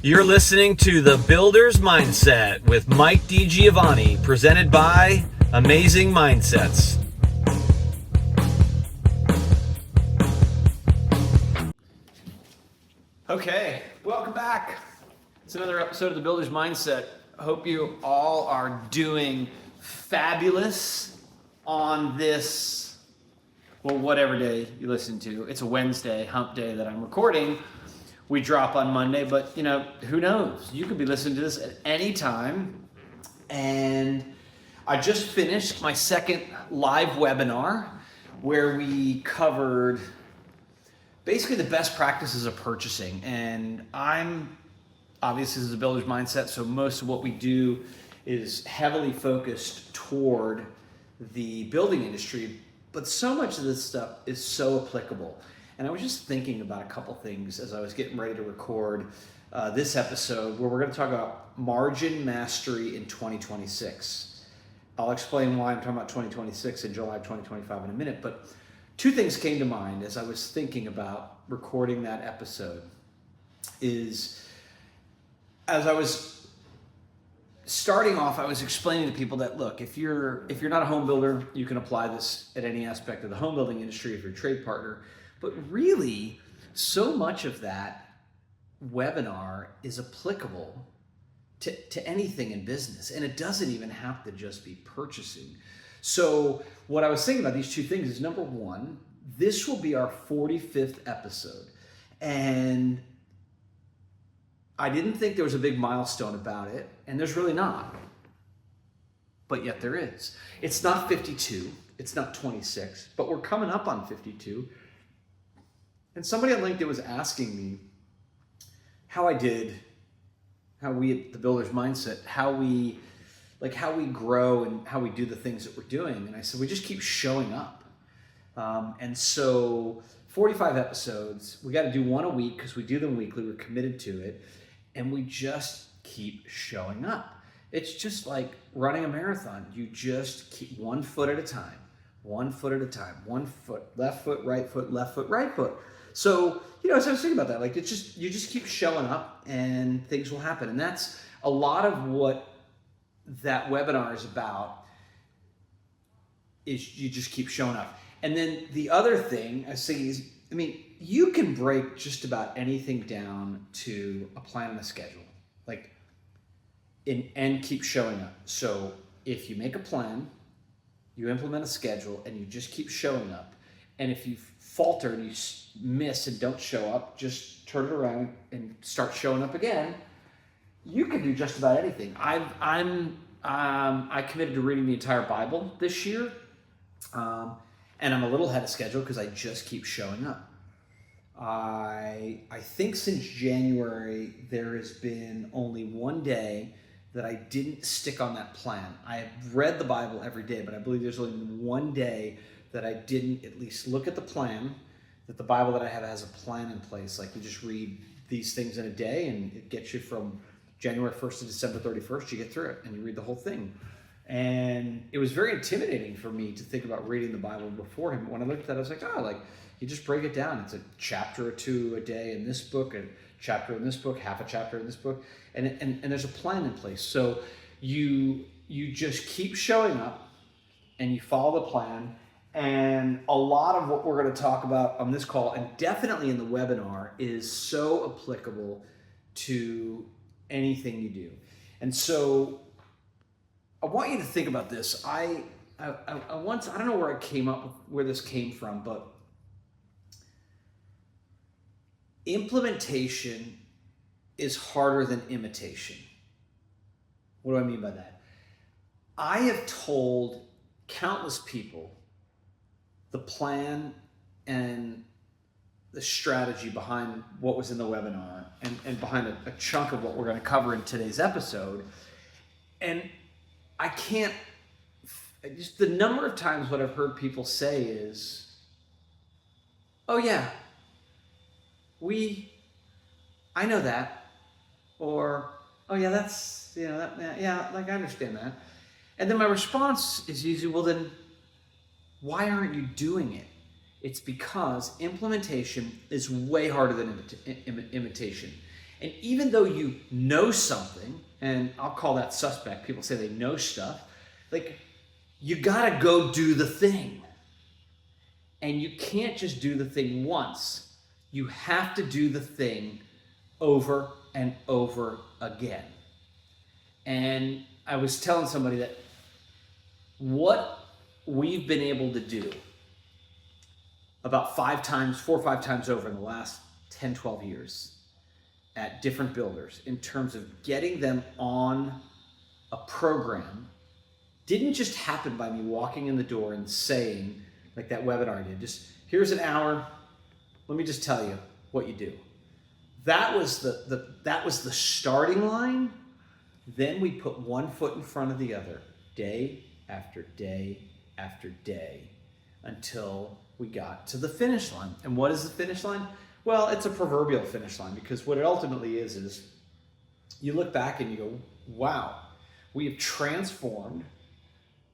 You're listening to The Builder's Mindset with Mike DiGiovanni, presented by Amazing Mindsets. Okay, welcome back. It's another episode of The Builder's Mindset. I hope you all are doing fabulous on this, well, whatever day you listen to. It's a Wednesday, hump day that I'm recording. We drop on Monday, but who knows? You could be listening to this at any time. And I just finished my second live webinar where we covered basically the best practices of purchasing. And I'm obviously, this is a builder's mindset, so most of what we do is heavily focused toward the building industry, but so much of this stuff is so applicable. And I was just thinking about a couple things as I was getting ready to record this episode, where we're going to talk about margin mastery in 2026. I'll explain why I'm talking about 2026 in July of 2025 in a minute, but two things came to mind as I was thinking about recording that episode. Is as I was starting off, I was explaining to people that, look, if you're not a home builder, you can apply this at any aspect of the home building industry if you're a trade partner. But really, so much of that webinar is applicable to anything in business. And it doesn't even have to just be purchasing. So what I was thinking about these two things is, number one, this will be our 45th episode. And I didn't think there was a big milestone about it, and there's really not. But yet there is. It's not 52, it's not 26, but we're coming up on 52. And somebody on LinkedIn was asking me how we at the Builder's Mindset, how we grow and how we do the things that we're doing. And I said, we just keep showing up. And so 45 episodes, we got to do one a week because we do them weekly. We're committed to it. And we just keep showing up. It's just like running a marathon. You just keep one foot at a time, one foot at a time, one foot, left foot, right foot, left foot, right foot. So, as I was thinking about that, like you just keep showing up and things will happen. And that's a lot of what that webinar is about, is you just keep showing up. And then the other thing I was thinking is, you can break just about anything down to a plan and a schedule, and keep showing up. So if you make a plan, you implement a schedule, and you just keep showing up. And if you falter and you miss and don't show up, just turn it around and start showing up again. You can do just about anything. I committed to reading the entire Bible this year, and I'm a little ahead of schedule because I just keep showing up. I think since January there has been only one day that I didn't stick on that plan. I have read the Bible every day, but I believe there's only been one day that I didn't at least look at the plan, that the Bible that I have has a plan in place. Like, you just read these things in a day and it gets you from January 1st to December 31st, you get through it and you read the whole thing. And it was very intimidating for me to think about reading the Bible beforehand. When I looked at that, I was like, you just break it down. It's a chapter or two a day in this book, a chapter in this book, half a chapter in this book, and there's a plan in place. So you just keep showing up and you follow the plan. And a lot of what we're going to talk about on this call, and definitely in the webinar, is so applicable to anything you do. And so I want you to think about this. I don't know where this came from, but implementation is harder than imitation. What do I mean by that? I have told countless people the plan and the strategy behind what was in the webinar and behind a chunk of what we're going to cover in today's episode. And just the number of times what I've heard people say is, oh yeah, I know that, or, oh yeah, that's, I understand that. And then my response is usually, well then, why aren't you doing it? It's because implementation is way harder than imitation. And even though you know something, and I'll call that suspect, people say they know stuff, like, you gotta go do the thing. And you can't just do the thing once. You have to do the thing over and over again. And I was telling somebody that what we've been able to do about 4 or 5 times over in the last 10, 12 years at different builders in terms of getting them on a program didn't just happen by me walking in the door and saying, like that webinar I did, just here's an hour, let me just tell you what you do. That was the starting line. Then we put one foot in front of the other, day after day after day, until we got to the finish line. And what is the finish line? Well, it's a proverbial finish line, because what it ultimately is you look back and you go, wow, we have transformed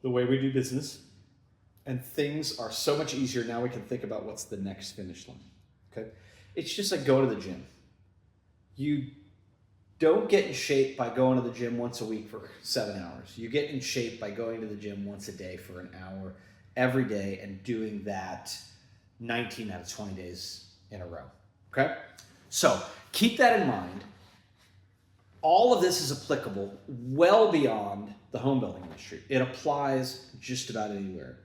the way we do business, and things are so much easier. Now we can think about what's the next finish line, okay? It's just like going to the gym. You don't get in shape by going to the gym once a week for 7 hours. You get in shape by going to the gym once a day for an hour every day and doing that 19 out of 20 days in a row, okay? So keep that in mind. All of this is applicable well beyond the home building industry. It applies just about anywhere.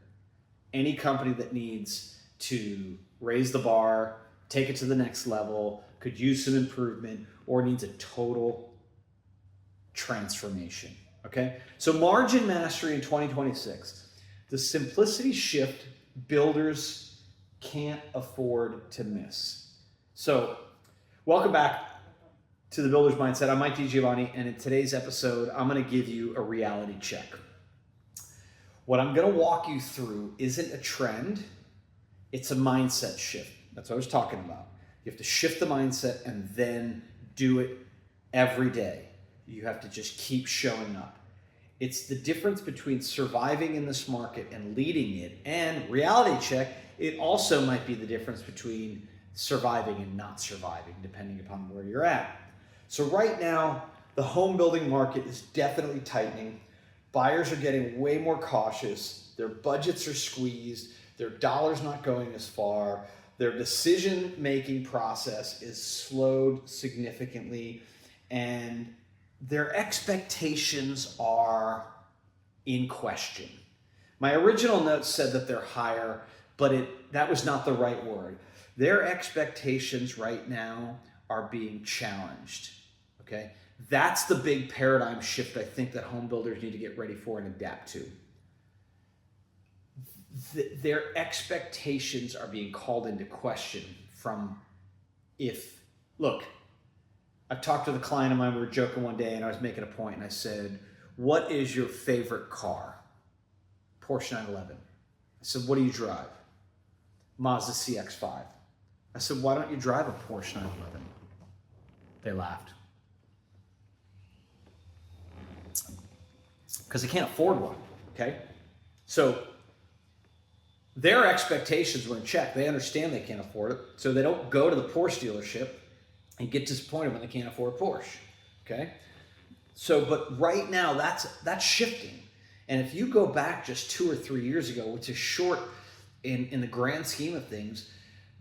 Any company that needs to raise the bar, take it to the next level, could use some improvement, or needs a total transformation, okay? So margin mastery in 2026, the simplicity shift builders can't afford to miss. So welcome back to the Builder's Mindset. I'm Mike DiGiovanni, and in today's episode, I'm gonna give you a reality check. What I'm gonna walk you through isn't a trend, it's a mindset shift. That's what I was talking about. You have to shift the mindset and then do it every day. You have to just keep showing up. It's the difference between surviving in this market and leading it. And reality check, it also might be the difference between surviving and not surviving, depending upon where you're at. So right now, the home building market is definitely tightening. Buyers are getting way more cautious. Their budgets are squeezed. Their dollar's not going as far. Their decision-making process is slowed significantly, and their expectations are in question. My original note said that they're higher, but that was not the right word. Their expectations right now are being challenged, okay? That's the big paradigm shift I think that home builders need to get ready for and adapt to. Their expectations are being called into question look, I talked to the client of mine, we were joking one day, and I was making a point, and I said, what is your favorite car? Porsche 911. I said, what do you drive? Mazda CX-5. I said, why don't you drive a Porsche 911? They laughed. Because they can't afford one, okay? So their expectations were in check. They understand they can't afford it, so they don't go to the Porsche dealership and get disappointed when they can't afford a Porsche, okay? So, but right now, that's shifting. And if you go back just 2 or 3 years ago, which is short in the grand scheme of things,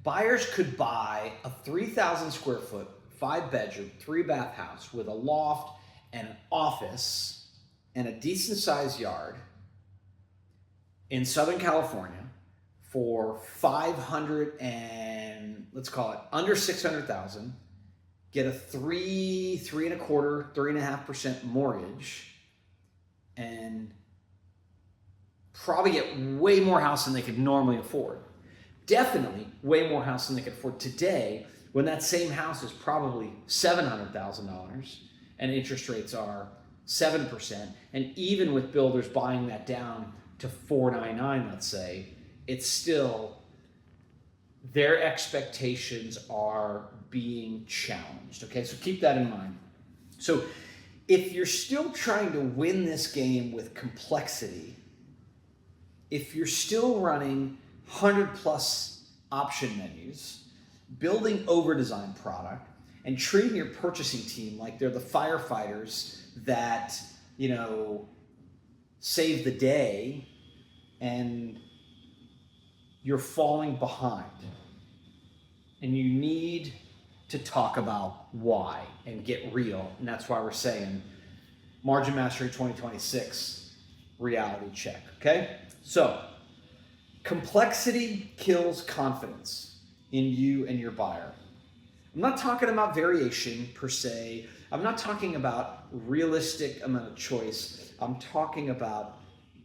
buyers could buy a 3,000 square foot, 5-bedroom, 3-bath house with a loft and an office and a decent sized yard in Southern California for 500 and let's call it under 600,000, get a 3.25%, 3.5% mortgage, and probably get way more house than they could normally afford. Definitely way more house than they could afford today, when that same house is probably $700,000 and interest rates are 7%. And even with builders buying that down to 4.99, let's say, it's still, their expectations are being challenged. Okay, so keep that in mind. So if you're still trying to win this game with complexity, if you're still running 100 plus option menus, building over-designed product, and treating your purchasing team like they're the firefighters that, save the day, and you're falling behind. And you need to talk about why and get real. And that's why we're saying Margin Mastery 2026 reality check. Okay? So, complexity kills confidence in you and your buyer. I'm not talking about variation per se. I'm not talking about realistic amount of choice. I'm talking about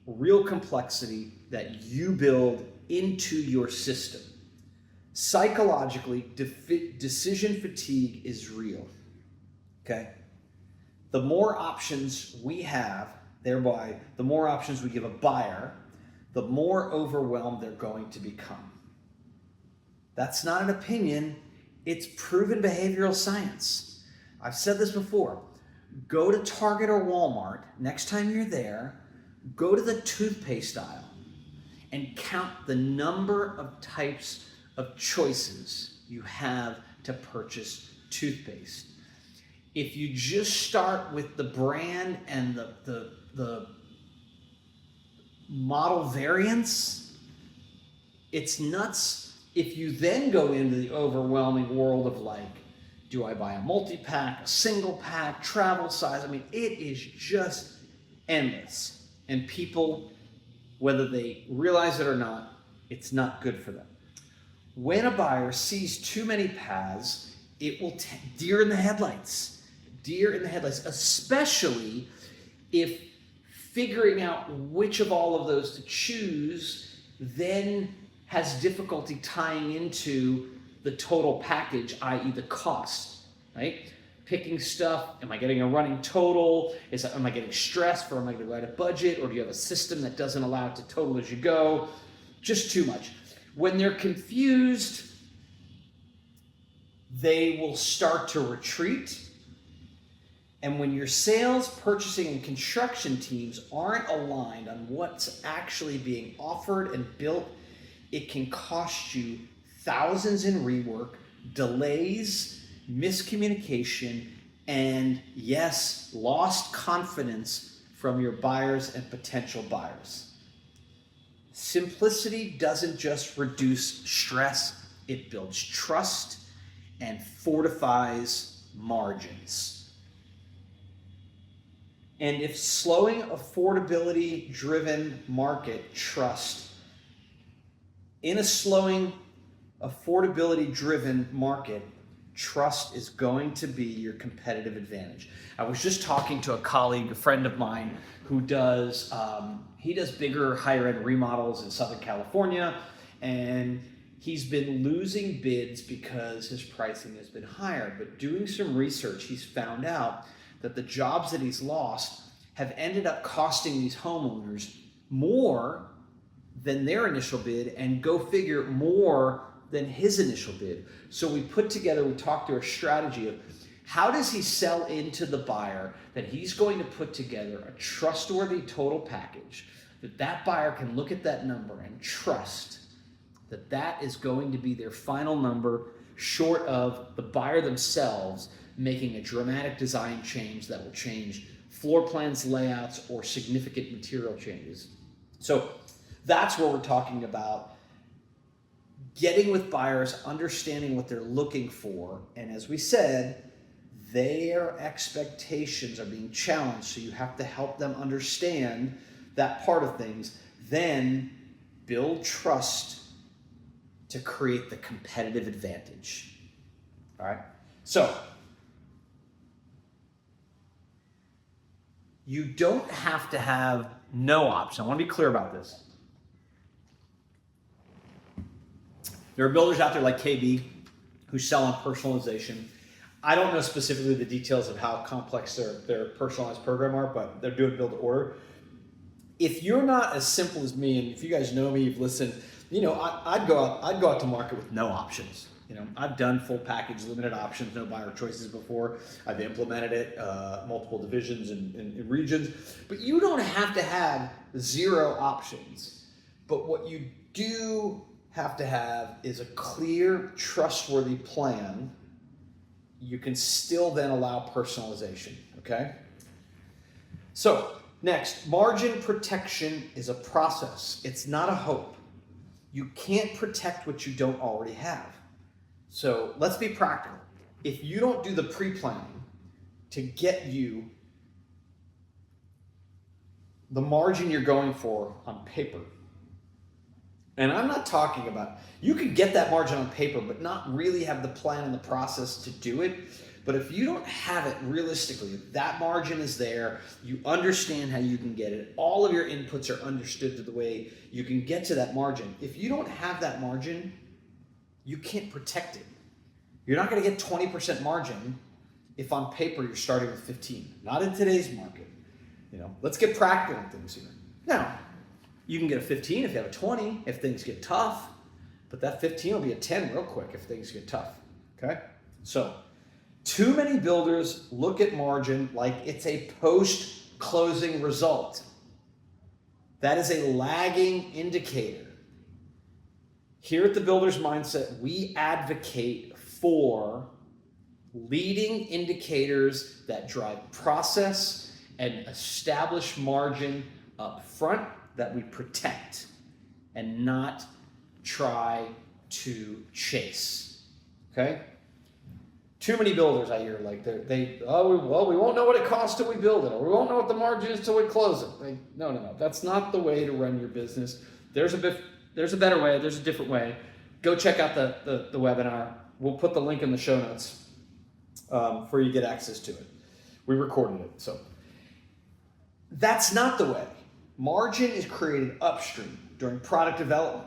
real complexity that you build into your system. Psychologically, decision fatigue is real. Okay? The more options we have, thereby the more options we give a buyer, the more overwhelmed they're going to become. That's not an opinion, it's proven behavioral science. I've said this before. Go to Target or Walmart, next time you're there, go to the toothpaste aisle and count the number of types of choices you have to purchase toothpaste. If you just start with the brand and the model variants, it's nuts. If you then go into the overwhelming world of do I buy a multi-pack, a single pack, travel size? I mean, it is just endless. And people, whether they realize it or not, it's not good for them. When a buyer sees too many paths, it will deer in the headlights. Deer in the headlights, especially if figuring out which of all of those to choose then has difficulty tying into the total package, i.e. the cost, right? Picking stuff, am I getting a running total? Am I getting stressed or am I going to go out of budget? Or do you have a system that doesn't allow it to total as you go? Just too much. When they're confused, they will start to retreat. And when your sales, purchasing, and construction teams aren't aligned on what's actually being offered and built, it can cost you thousands in rework, delays, miscommunication, and yes, lost confidence from your buyers and potential buyers. Simplicity doesn't just reduce stress, it builds trust and fortifies margins. And if slowing affordability-driven market trust, in a slowing affordability-driven market, trust is going to be your competitive advantage. I was just talking to a colleague, a friend of mine, who does, he does bigger higher-end remodels in Southern California, and he's been losing bids because his pricing has been higher. But doing some research, he's found out that the jobs that he's lost have ended up costing these homeowners more than their initial bid, and go figure, more than his initial bid. So we talked through a strategy of how does he sell into the buyer that he's going to put together a trustworthy total package, that buyer can look at that number and trust that that is going to be their final number, short of the buyer themselves making a dramatic design change that will change floor plans, layouts, or significant material changes. So that's what we're talking about. Getting with buyers, understanding what they're looking for, and as we said, their expectations are being challenged, so you have to help them understand that part of things. Then build trust to create the competitive advantage. All right? So, you don't have to have no option. I want to be clear about this. There are builders out there like KB who sell on personalization. I don't know specifically the details of how complex their personalized program are, but they're doing build to order. If you're not as simple as me, and if you guys know me, you've listened, I'd go out to market with no options. I've done full package, limited options, no buyer choices before. I've implemented it, multiple divisions and regions. But you don't have to have zero options. But what you do have to have is a clear, trustworthy plan you can still then allow personalization, okay? So next, margin protection is a process. It's not a hope. You can't protect what you don't already have. So let's be practical. If you don't do the pre-planning to get you the margin you're going for on paper, and I'm not talking about, you can get that margin on paper, but not really have the plan and the process to do it. But if you don't have it realistically, that margin is there, you understand how you can get it, all of your inputs are understood to the way you can get to that margin. If you don't have that margin, you can't protect it. You're not going to get 20% margin if on paper you're starting with 15. Not in today's market. Let's get practical on things here. Now, you can get a 15 if you have a 20 if things get tough, but that 15 will be a 10 real quick if things get tough, okay? So, too many builders look at margin like it's a post-closing result. That is a lagging indicator. Here at the Builder's Mindset, we advocate for leading indicators that drive process and establish margin up front that we protect and not try to chase, okay? Too many builders I hear like we won't know what it costs till we build it, or we won't know what the margin is till we close it. No. That's not the way to run your business. There's a better way. There's a different way. Go check out the webinar. We'll put the link in the show notes for you to get access to it. We recorded it. So that's not the way. Margin is created upstream during product development,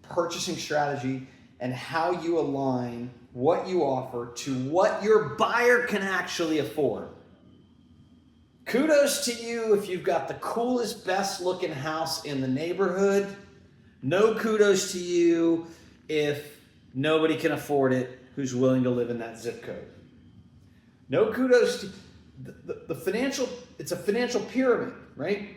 purchasing strategy, and how you align what you offer to what your buyer can actually afford. Kudos to you if you've got the coolest, best looking house in the neighborhood. No kudos to you if nobody can afford it who's willing to live in that zip code. No kudos to the financial, it's a financial pyramid, right?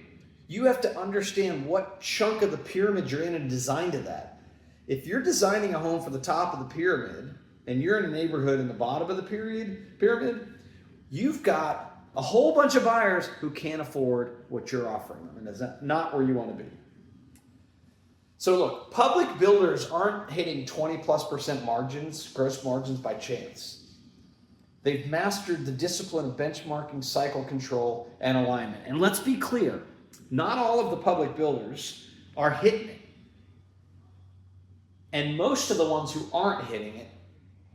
You have to understand what chunk of the pyramid you're in and design to that. If you're designing a home for the top of the pyramid and you're in a neighborhood in the bottom of the pyramid, you've got a whole bunch of buyers who can't afford what you're offering them, and that's not where you want to be. So look, public builders aren't hitting 20+% margins, gross margins by chance. They've mastered the discipline of benchmarking, cycle control, and alignment. And let's be clear, not all of the public builders are hitting it. And most of the ones who aren't hitting it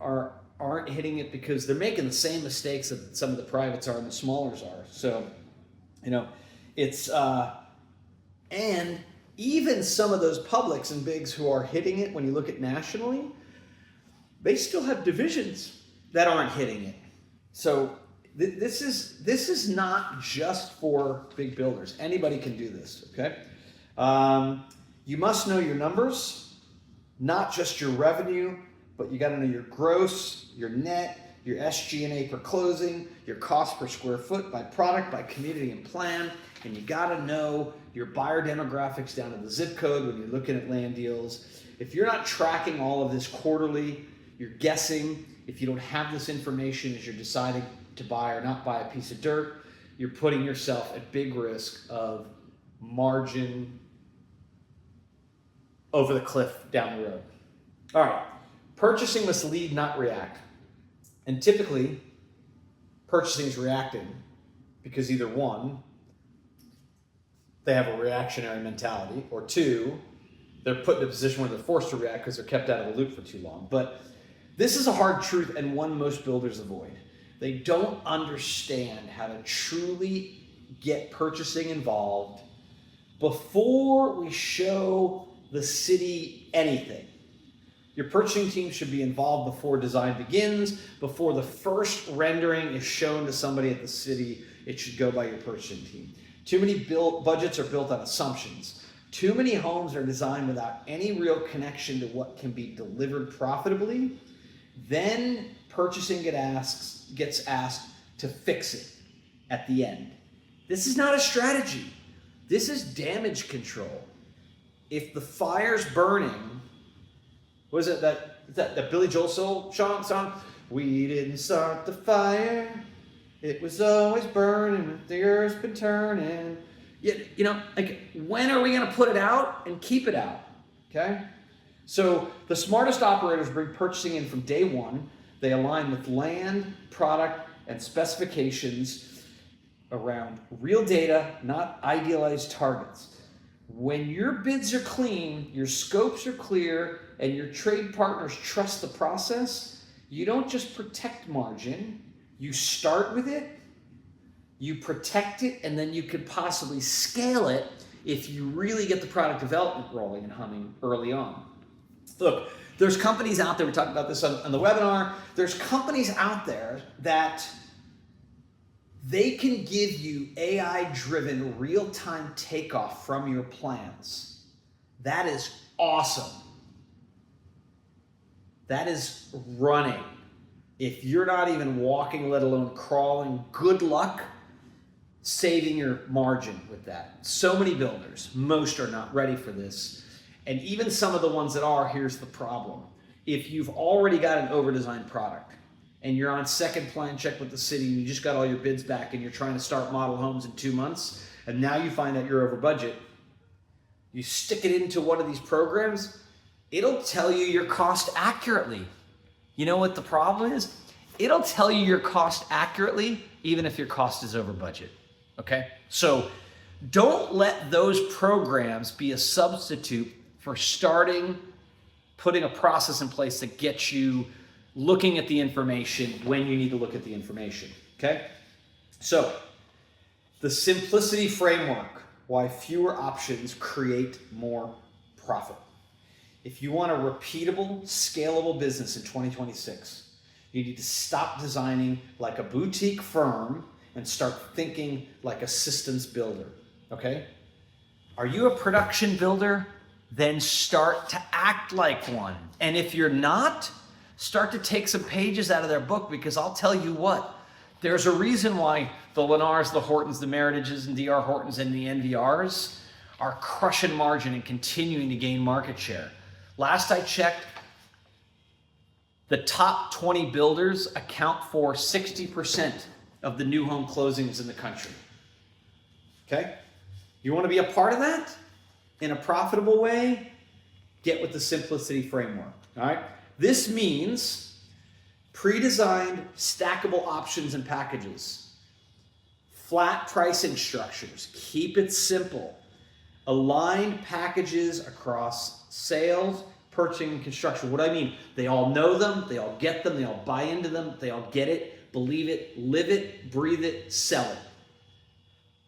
aren't hitting it because they're making the same mistakes that some of the privates are and the smallers are. So, it's, and even some of those publics and bigs who are hitting it, when you look at nationally, they still have divisions that aren't hitting it. So this is not just for big builders. Anybody can do this, okay? You must know your numbers, not just your revenue, but you got to know your gross, your net, your SG&A per closing, your cost per square foot by product, by community and plan, and you got to know your buyer demographics down to the zip code when you're looking at land deals. If you're not tracking all of this quarterly, you're guessing. If you don't have this information as you're deciding to buy or not buy a piece of dirt, you're putting yourself at big risk of margin over the cliff down the road. All right, purchasing must lead, not react. And typically, purchasing is reacting because either one, they have a reactionary mentality, or two, they're put in a position where they're forced to react because they're kept out of the loop for too long. But this is a hard truth and one most builders avoid. They don't understand how to truly get purchasing involved before we show the city anything. Your purchasing team should be involved before design begins, before the first rendering is shown to somebody at the city. It should go by your purchasing team. Too many budgets are built on assumptions. Too many homes are designed without any real connection to what can be delivered profitably. Then purchasing gets asked to fix it at the end. This is not a strategy. This is damage control. If the fire's burning, what is it that Billy Joel song? We didn't start the fire. It was always burning. The earth's been turning. You know, like, when are we going to put it out and keep it out? Okay? So the smartest operators bring purchasing in from day one. They align with land, product, and specifications around real data, not idealized targets. When your bids are clean, your scopes are clear, and your trade partners trust the process, you don't just protect margin, you start with it, you protect it, and then you could possibly scale it if you really get the product development rolling and humming early on. Look, there's companies out there, we talked about this on the webinar, there's companies out there that they can give you AI-driven real-time takeoff from your plans. That is awesome. That is running. If you're not even walking, let alone crawling, good luck saving your margin with that. So many builders, most are not ready for this. And even some of the ones that are, here's the problem. If you've already got an over-designed product and you're on second plan check with the city and you just got all your bids back and you're trying to start model homes in 2 months, and now you find out you're over budget, you stick it into one of these programs, it'll tell you your cost accurately. You know what the problem is? It'll tell you your cost accurately even if your cost is over budget. Okay? So don't let those programs be a substitute for putting a process in place that gets you looking at the information when you need to look at the information. Okay? So the simplicity framework, why fewer options create more profit. If you want a repeatable, scalable business in 2026, you need to stop designing like a boutique firm and start thinking like a systems builder, okay? Are you a production builder? Then start to act like one. And if you're not, start to take some pages out of their book, because I'll tell you what, there's a reason why the Lennars, the Hortons, the Meritages, and DR Hortons, and the NVRs are crushing margin and continuing to gain market share. Last I checked, the top 20 builders account for 60% of the new home closings in the country. Okay? You want to be a part of that in a profitable way? Get with the simplicity framework. All right? This means pre-designed stackable options and packages, flat pricing structures, keep it simple, aligned packages across sales, purchasing, and construction. What do I mean? They all know them, they all get them, they all buy into them, they all get it, believe it, live it, breathe it, sell it.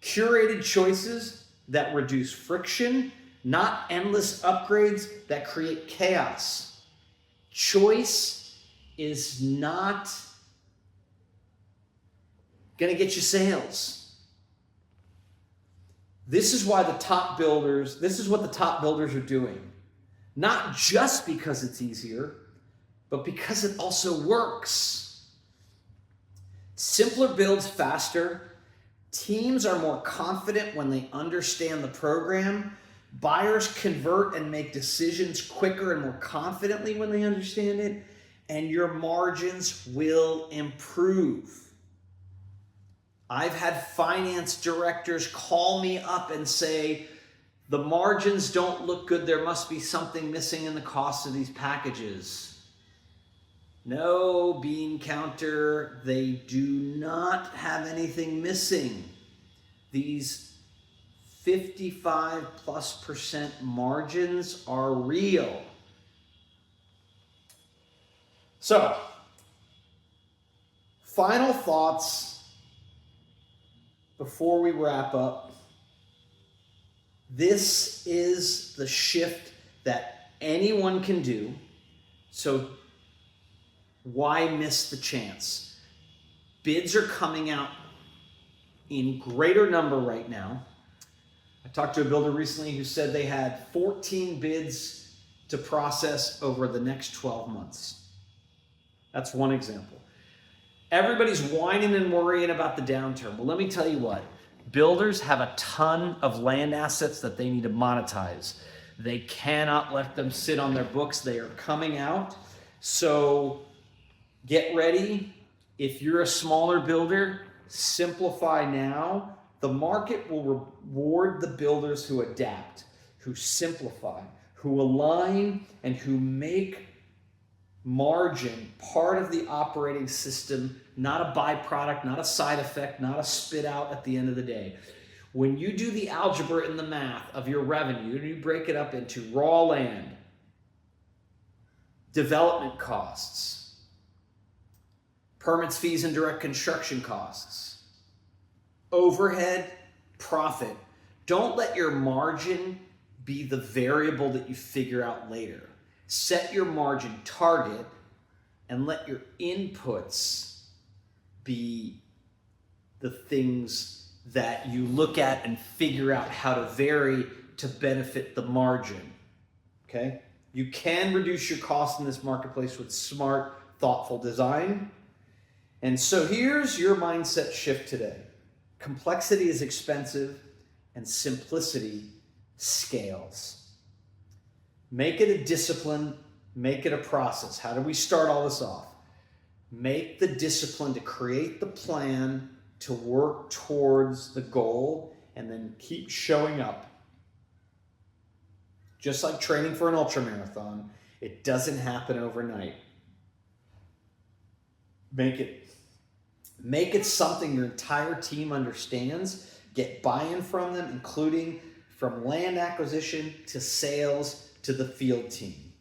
Curated choices that reduce friction, not endless upgrades that create chaos. Choice is not going to get you sales. This is why the top builders, this is what the top builders are doing. Not just because it's easier, but because it also works. Simpler builds faster. Teams are more confident when they understand the program. Buyers convert and make decisions quicker and more confidently when they understand it. And your margins will improve. I've had finance directors call me up and say, the margins don't look good. There must be something missing in the cost of these packages. No, bean counter, they do not have anything missing. These 55+% margins are real. So, final thoughts before we wrap up. This is the shift that anyone can do, so why miss the chance? Bids are coming out in greater number right now. I talked to a builder recently who said they had 14 bids to process over the next 12 months. That's one example. Everybody's whining and worrying about the downturn. Well, let me tell you what. Builders have a ton of land assets that they need to monetize. They cannot let them sit on their books. They are coming out. So Get ready. If you're a smaller builder, simplify now. The market will reward the builders who adapt, who simplify, who align, and who make margin part of the operating system, not a byproduct, not a side effect, not a spit out at the end of the day. When you do the algebra and the math of your revenue, you break it up into raw land, development costs, permits, fees, and direct construction costs, overhead, profit. Don't let your margin be the variable that you figure out later. Set your margin target and let your inputs be the things that you look at and figure out how to vary to benefit the margin. Okay? You can reduce your costs in this marketplace with smart, thoughtful design. And so here's your mindset shift today. Complexity is expensive and simplicity scales. Make it a discipline, make it a process. How do we start all this off? Make the discipline to create the plan to work towards the goal and then keep showing up. Just like training for an ultramarathon, it doesn't happen overnight. Make it something your entire team understands. Get buy-in from them, including from land acquisition to sales to the field team.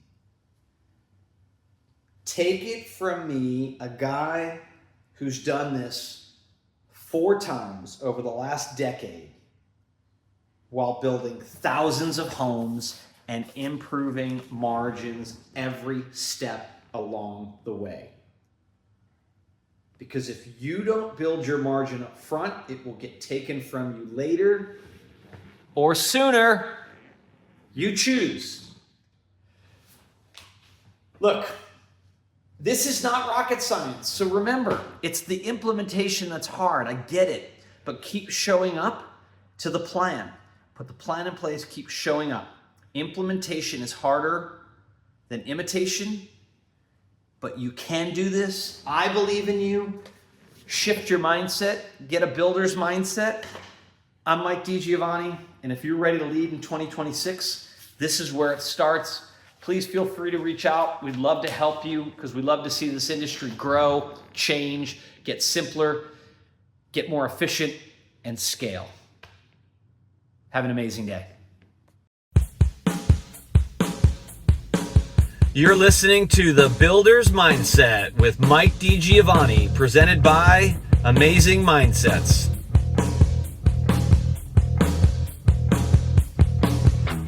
Take it from me, a guy who's done this 4 times over the last decade while building thousands of homes and improving margins every step along the way. Because if you don't build your margin up front, it will get taken from you later or sooner. You choose. Look, this is not rocket science. So remember, it's the implementation that's hard. I get it. But keep showing up to the plan. Put the plan in place, keep showing up. Implementation is harder than imitation, but you can do this. I believe in you. Shift your mindset. Get a builder's mindset. I'm Mike DiGiovanni, and if you're ready to lead in 2026, this is where it starts. Please feel free to reach out. We'd love to help you because we love to see this industry grow, change, get simpler, get more efficient, and scale. Have an amazing day. You're listening to The Builder's Mindset with Mike DiGiovanni, presented by Amazing Mindsets.